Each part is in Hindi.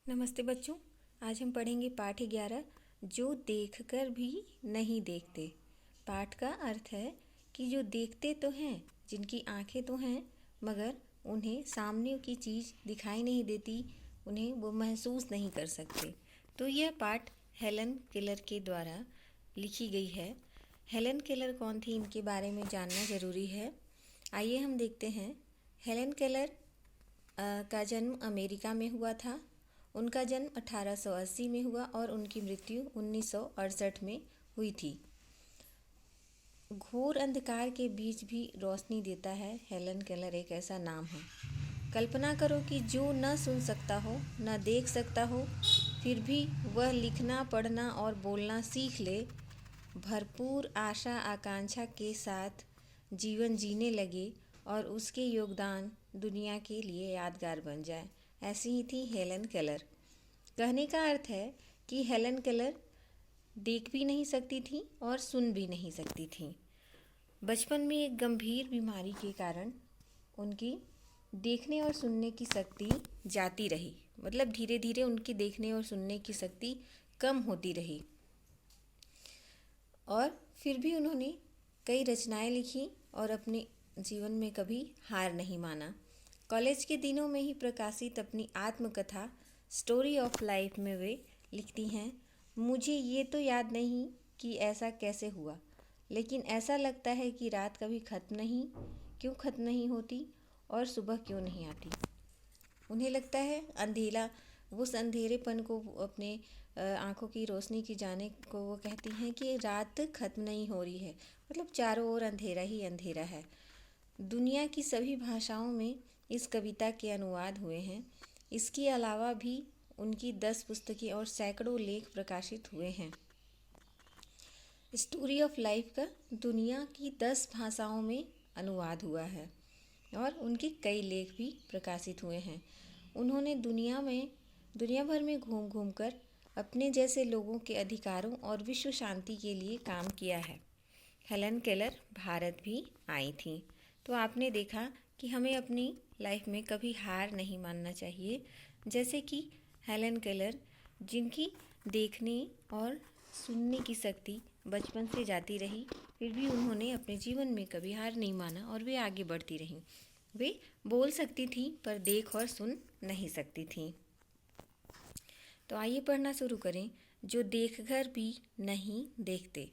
नमस्ते बच्चों। आज हम पढ़ेंगे पाठ 11 जो देखकर भी नहीं देखते। पाठ का अर्थ है कि जो देखते तो हैं, जिनकी आंखें तो हैं, मगर उन्हें सामने की चीज़ दिखाई नहीं देती, उन्हें वो महसूस नहीं कर सकते। तो यह पाठ हेलन केलर के द्वारा लिखी गई है। हेलन केलर कौन थी, इनके बारे में जानना ज़रूरी है। आइए हम देखते हैं। हेलन केलर का जन्म अमेरिका में हुआ था। उनका जन्म 1880 में हुआ और उनकी मृत्यु 1968 में हुई थी। घोर अंधकार के बीच भी रोशनी देता है, हेलन केलर एक ऐसा नाम है। कल्पना करो कि जो न सुन सकता हो, न देख सकता हो, फिर भी वह लिखना, पढ़ना और बोलना सीख ले, भरपूर आशा आकांक्षा के साथ जीवन जीने लगे और उसके योगदान दुनिया के लिए यादगार बन जाए। ऐसी ही थी हेलन केलर। कहने का अर्थ है कि हेलन केलर देख भी नहीं सकती थी और सुन भी नहीं सकती थी। बचपन में एक गंभीर बीमारी के कारण उनकी देखने और सुनने की शक्ति जाती रही। मतलब धीरे धीरे उनकी देखने और सुनने की शक्ति कम होती रही और फिर भी उन्होंने कई रचनाएं लिखी और अपने जीवन में कभी हार नहीं माना। कॉलेज के दिनों में ही प्रकाशित अपनी आत्मकथा स्टोरी ऑफ लाइफ में वे लिखती हैं, मुझे ये तो याद नहीं कि ऐसा कैसे हुआ, लेकिन ऐसा लगता है कि रात कभी क्यों ख़त्म नहीं होती और सुबह क्यों नहीं आती। उन्हें लगता है अंधेरा, उस अंधेरेपन को, अपने आँखों की रोशनी की जाने को वो कहती हैं कि रात ख़त्म नहीं हो रही है, मतलब चारों ओर अंधेरा ही अंधेरा है। दुनिया की सभी भाषाओं में इस कविता के अनुवाद हुए हैं। इसके अलावा भी उनकी 10 पुस्तकें और सैकड़ों लेख प्रकाशित हुए हैं। स्टोरी ऑफ लाइफ का दुनिया की 10 भाषाओं में अनुवाद हुआ है और उनके कई लेख भी प्रकाशित हुए हैं। उन्होंने दुनिया भर में घूम घूम कर अपने जैसे लोगों के अधिकारों और विश्व शांति के लिए काम किया है। हेलन केलर भारत भी आई थी। तो आपने देखा कि हमें अपनी लाइफ में कभी हार नहीं मानना चाहिए। जैसे कि हेलन केलर, जिनकी देखने और सुनने की शक्ति बचपन से जाती रही, फिर भी उन्होंने अपने जीवन में कभी हार नहीं माना और वे आगे बढ़ती रहीं। वे बोल सकती थी पर देख और सुन नहीं सकती थी। तो आइए पढ़ना शुरू करें। जो देखकर भी नहीं देखते।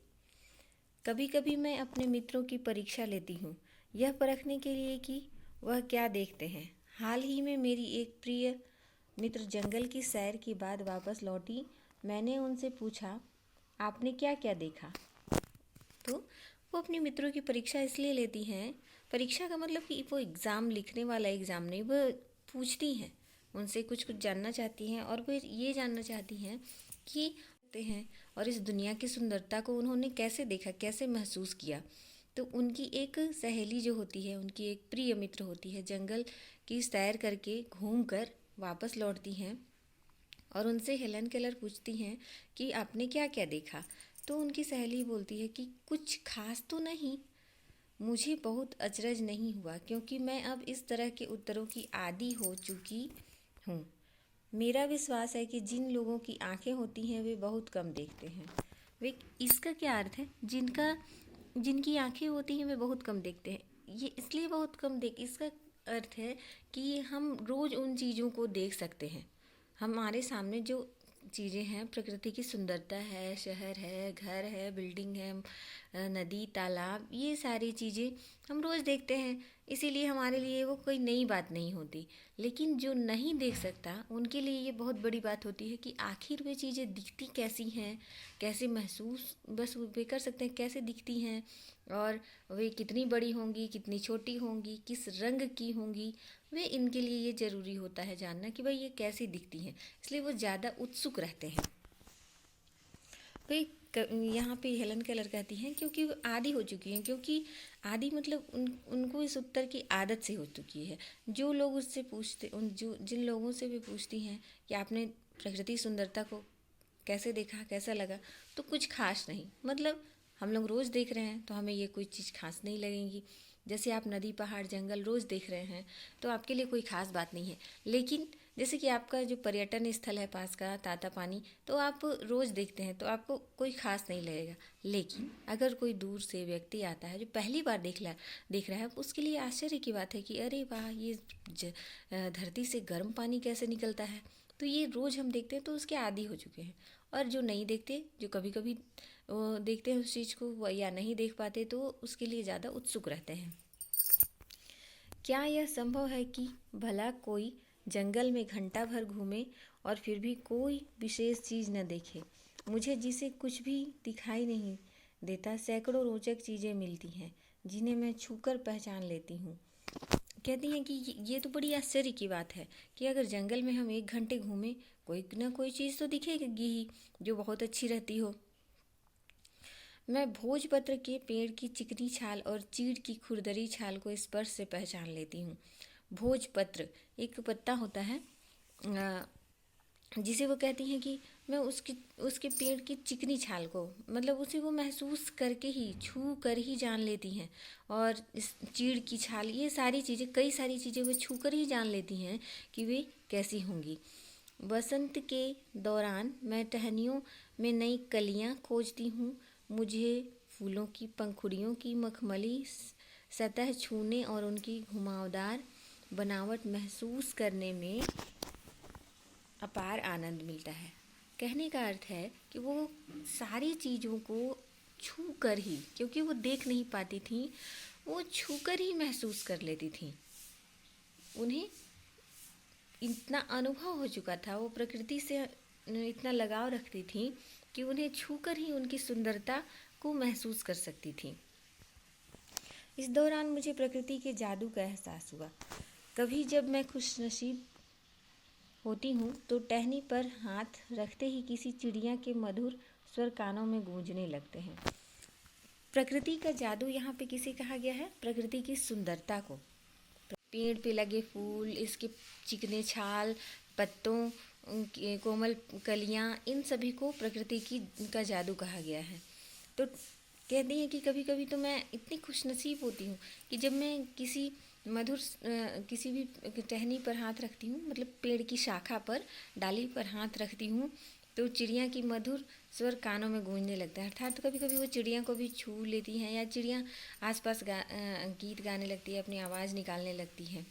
कभी कभी मैं अपने मित्रों की परीक्षा लेती हूँ, यह परखने के लिए कि वह क्या देखते हैं। हाल ही में मेरी एक प्रिय मित्र जंगल की सैर के बाद वापस लौटी। मैंने उनसे पूछा, आपने क्या क्या देखा? तो वो अपने मित्रों की परीक्षा इसलिए लेती हैं, परीक्षा का मतलब कि वो एग्ज़ाम लिखने वाला एग्ज़ाम नहीं, वो पूछती हैं, उनसे कुछ कुछ जानना चाहती हैं और वो ये जानना चाहती हैं कि हैं और इस दुनिया की सुंदरता को उन्होंने कैसे देखा, कैसे महसूस किया। तो उनकी एक सहेली जो होती है, उनकी एक प्रिय मित्र होती है, जंगल की सैर करके घूम कर वापस लौटती हैं और उनसे हेलन केलर पूछती हैं कि आपने क्या क्या देखा। तो उनकी सहेली बोलती है कि कुछ खास तो नहीं। मुझे बहुत अचरज नहीं हुआ क्योंकि मैं अब इस तरह के उत्तरों की आदी हो चुकी हूँ। मेरा विश्वास है कि जिन लोगों की आंखें होती हैं वे बहुत कम देखते हैं। वे, इसका क्या अर्थ है? जिनकी आंखें होती हैं वे बहुत कम देखते हैं। ये इसलिए बहुत कम इसका अर्थ है कि हम रोज़ उन चीज़ों को देख सकते हैं। हमारे सामने जो चीज़ें हैं, प्रकृति की सुंदरता है, शहर है, घर है, बिल्डिंग है, नदी, तालाब, ये सारी चीज़ें हम रोज़ देखते हैं, इसीलिए हमारे लिए वो कोई नई बात नहीं होती। लेकिन जो नहीं देख सकता, उनके लिए ये बहुत बड़ी बात होती है कि आखिर वे चीज़ें दिखती कैसी हैं, कैसे महसूस बस वे कर सकते हैं कैसे दिखती हैं और वे कितनी बड़ी होंगी, कितनी छोटी होंगी, किस रंग की होंगी। वे इनके लिए ये ज़रूरी होता है जानना कि भाई ये कैसी दिखती हैं, इसलिए वो ज़्यादा उत्सुक रहते हैं। यहाँ पे हेलन केलर कहती हैं क्योंकि वो आदी हो चुकी हैं, क्योंकि आदी मतलब उनको इस उत्तर की आदत से हो चुकी है। जो लोग उससे पूछते जिन लोगों से भी पूछती हैं कि आपने प्रकृति सुंदरता को कैसे देखा, कैसा लगा, तो कुछ खास नहीं। मतलब हम लोग रोज़ देख रहे हैं तो हमें ये कोई चीज़ खास नहीं लगेगी। जैसे आप नदी, पहाड़, जंगल रोज़ देख रहे हैं तो आपके लिए कोई ख़ास बात नहीं है। लेकिन जैसे कि आपका जो पर्यटन स्थल है पास का तातापानी, तो आप रोज़ देखते हैं तो आपको कोई खास नहीं लगेगा। लेकिन अगर कोई दूर से व्यक्ति आता है जो पहली बार देख रहा है, उसके लिए आश्चर्य की बात है कि अरे वाह, ये धरती से गर्म पानी कैसे निकलता है। तो ये रोज़ हम देखते हैं तो उसके आदी हो चुके हैं। और जो नहीं देखते, जो कभी कभी देखते हैं उस चीज़ को या नहीं देख पाते, तो उसके लिए ज़्यादा उत्सुक रहते हैं। क्या यह संभव है कि भला कोई जंगल में घंटा भर घूमे और फिर भी कोई विशेष चीज़ न देखे? मुझे जिसे कुछ भी दिखाई नहीं देता, सैकड़ों रोचक चीज़ें मिलती हैं जिन्हें मैं छूकर पहचान लेती हूँ। कहती हैं कि ये तो बड़ी आश्चर्य की बात है कि अगर जंगल में हम 1 घंटे घूमें, कोई ना कोई चीज़ तो दिखेगी ही जो बहुत अच्छी रहती हो। मैं भोजपत्र के पेड़ की चिकनी छाल और चीड़ की खुरदरी छाल को स्पर्श से पहचान लेती हूँ। भोजपत्र एक पत्ता होता है जिसे वो कहती हैं कि मैं उसके पेड़ की चिकनी छाल को, मतलब उसे वो महसूस करके ही, छू कर ही जान लेती हैं। और इस चीड़ की छाल, ये सारी चीज़ें, कई सारी चीज़ें वो छू कर ही जान लेती हैं कि वे कैसी होंगी। बसंत के दौरान मैं टहनियों में नई कलियां खोजती हूँ। मुझे फूलों की पंखुड़ियों की मखमली सतह छूने और उनकी घुमावदार बनावट महसूस करने में अपार आनंद मिलता है। कहने का अर्थ है कि वो सारी चीज़ों को छू कर ही, क्योंकि वो देख नहीं पाती थी, वो छू कर ही महसूस कर लेती थी। उन्हें इतना अनुभव हो चुका था, वो प्रकृति से इतना लगाव रखती थी कि उन्हें छूकर ही उनकी सुंदरता को महसूस कर सकती थी। इस दौरान मुझे प्रकृति के जादू का एहसास हुआ। कभी जब मैं खुशनसीब होती हूँ तो टहनी पर हाथ रखते ही किसी चिड़िया के मधुर स्वर कानों में गूंजने लगते हैं। प्रकृति का जादू यहाँ पे किसे कहा गया है? प्रकृति की सुंदरता को। पेड़ पे लगे फूल, इसके चिकने छाल, पत्तों, कोमल कलियाँ, इन सभी को प्रकृति का जादू कहा गया है। तो कहती हैं कि कभी कभी तो मैं इतनी खुशनसीब होती हूँ कि जब मैं किसी भी टहनी पर हाथ रखती हूँ, मतलब पेड़ की शाखा पर, डाली पर हाथ रखती हूँ, तो चिड़िया की मधुर स्वर कानों में गूंजने लगता है। अर्थात कभी कभी वो चिड़िया को भी छू लेती हैं, या चिड़िया आसपास गीत गाने लगती है, अपनी आवाज़ निकालने लगती है।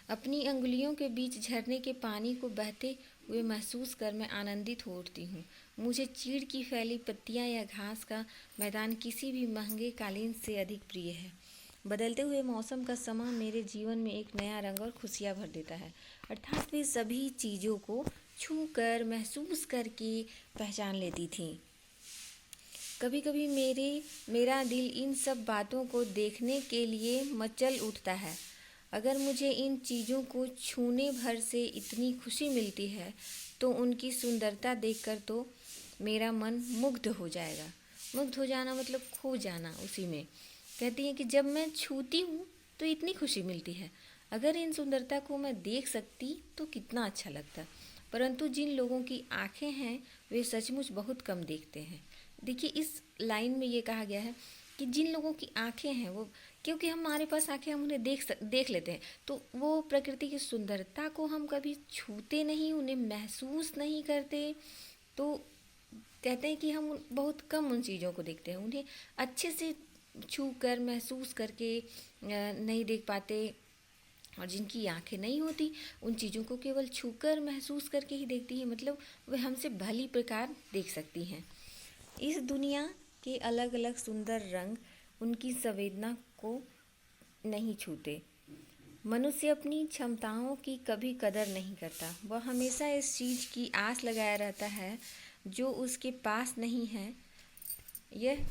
अपनी अंगुलियों के बीच झरने के पानी को बहते हुए महसूस कर मैं आनंदित हो उठती हूँ। मुझे चीड़ की फैली पत्तियाँ या घास का मैदान किसी भी महंगे कालीन से अधिक प्रिय है। बदलते हुए मौसम का समा मेरे जीवन में एक नया रंग और खुशियाँ भर देता है। अर्थात वे सभी चीज़ों को छू कर, महसूस करके पहचान लेती थी। कभी कभी मेरा दिल इन सब बातों को देखने के लिए मचल उठता है। अगर मुझे इन चीज़ों को छूने भर से इतनी खुशी मिलती है, तो उनकी सुंदरता देखकर तो मेरा मन मुग्ध हो जाएगा। मुग्ध हो जाना मतलब खो जाना उसी में। कहती हैं कि जब मैं छूती हूँ तो इतनी खुशी मिलती है, अगर इन सुंदरता को मैं देख सकती तो कितना अच्छा लगता। परंतु जिन लोगों की आँखें हैं वे सचमुच बहुत कम देखते हैं। देखिए, इस लाइन में ये कहा गया है कि जिन लोगों की आँखें हैं, वो, क्योंकि हमारे पास आँखें, हम उन्हें देख लेते हैं, तो वो प्रकृति की सुंदरता को हम कभी छूते नहीं, उन्हें महसूस नहीं करते। तो कहते हैं कि हम बहुत कम उन चीज़ों को देखते हैं, उन्हें अच्छे से छू कर, महसूस करके नहीं देख पाते। और जिनकी आंखें नहीं होती, उन चीज़ों को केवल छूकर, महसूस करके ही देखती हैं, मतलब वे हमसे भली प्रकार देख सकती हैं। इस दुनिया के अलग अलग सुंदर रंग उनकी संवेदना को नहीं छूते। मनुष्य अपनी क्षमताओं की कभी कदर नहीं करता। वह हमेशा इस चीज़ की आस लगाया रहता है जो उसके पास नहीं है। यह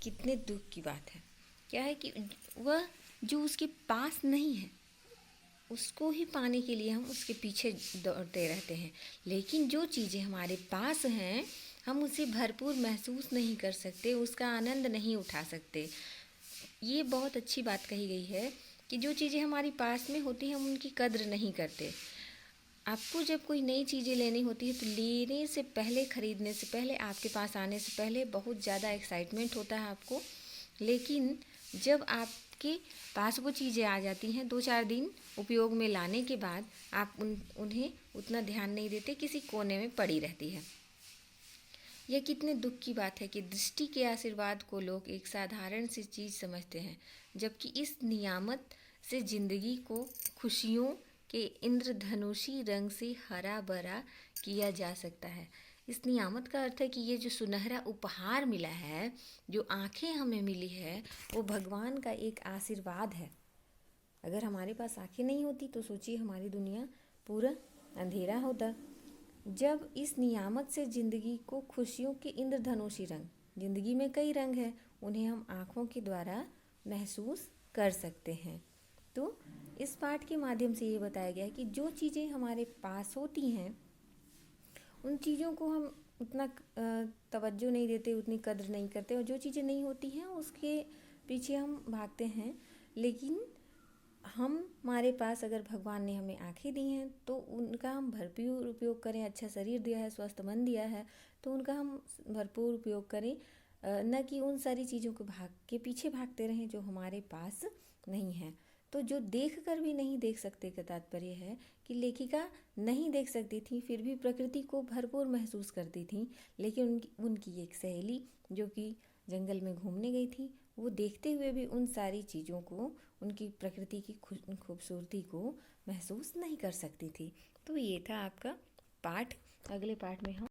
कितने दुख की बात है। क्या है कि वह जो उसके पास नहीं है, उसको ही पाने के लिए हम उसके पीछे दौड़ते रहते हैं। लेकिन जो चीज़ें हमारे पास हैं, हम उसे भरपूर महसूस नहीं कर सकते, उसका आनंद नहीं उठा सकते। ये बहुत अच्छी बात कही गई है कि जो चीज़ें हमारे पास में होती हैं, हम उनकी कद्र नहीं करते। आपको जब कोई नई चीज़ें लेनी होती है तो लेने से पहले, ख़रीदने से पहले, आपके पास आने से पहले बहुत ज़्यादा एक्साइटमेंट होता है आपको। लेकिन जब आपके आपके पास वो चीज़ें आ जाती हैं, 2-4 दिन उपयोग में लाने के बाद आप उन्हें उतना ध्यान नहीं देते, किसी कोने में पड़ी रहती है। यह कितने दुख की बात है कि दृष्टि के आशीर्वाद को लोग एक साधारण सी चीज़ समझते हैं, जबकि इस नियामत से जिंदगी को खुशियों के इंद्रधनुषी रंग से हरा भरा किया जा सकता है। इस नियामत का अर्थ है कि ये जो सुनहरा उपहार मिला है, जो आँखें हमें मिली है, वो भगवान का एक आशीर्वाद है। अगर हमारे पास आँखें नहीं होती तो सोचिए हमारी दुनिया पूरा अंधेरा होता। जब इस नियामत से ज़िंदगी को खुशियों के इंद्रधनुषी रंग, ज़िंदगी में कई रंग हैं, उन्हें हम आँखों के द्वारा महसूस कर सकते हैं। तो इस पाठ के माध्यम से ये बताया गया है कि जो चीज़ें हमारे पास होती हैं उन चीज़ों को हम उतना तवज्जो नहीं देते, उतनी कद्र नहीं करते, और जो चीज़ें नहीं होती हैं उसके पीछे हम भागते हैं। लेकिन हमारे पास अगर भगवान ने हमें आँखें दी हैं तो उनका हम भरपूर उपयोग करें। अच्छा शरीर दिया है, स्वस्थ मन दिया है, तो उनका हम भरपूर उपयोग करें, न कि उन सारी चीज़ों को के पीछे भागते रहें जो हमारे पास नहीं है। तो जो देख कर भी नहीं देख सकते का तात्पर्य है कि लेखिका नहीं देख सकती थी, फिर भी प्रकृति को भरपूर महसूस करती थी। लेकिन उनकी एक सहेली जो कि जंगल में घूमने गई थी, वो देखते हुए भी उन सारी चीज़ों को, उनकी प्रकृति की खूबसूरती को महसूस नहीं कर सकती थी। तो ये था आपका पाठ। अगले पाठ में हम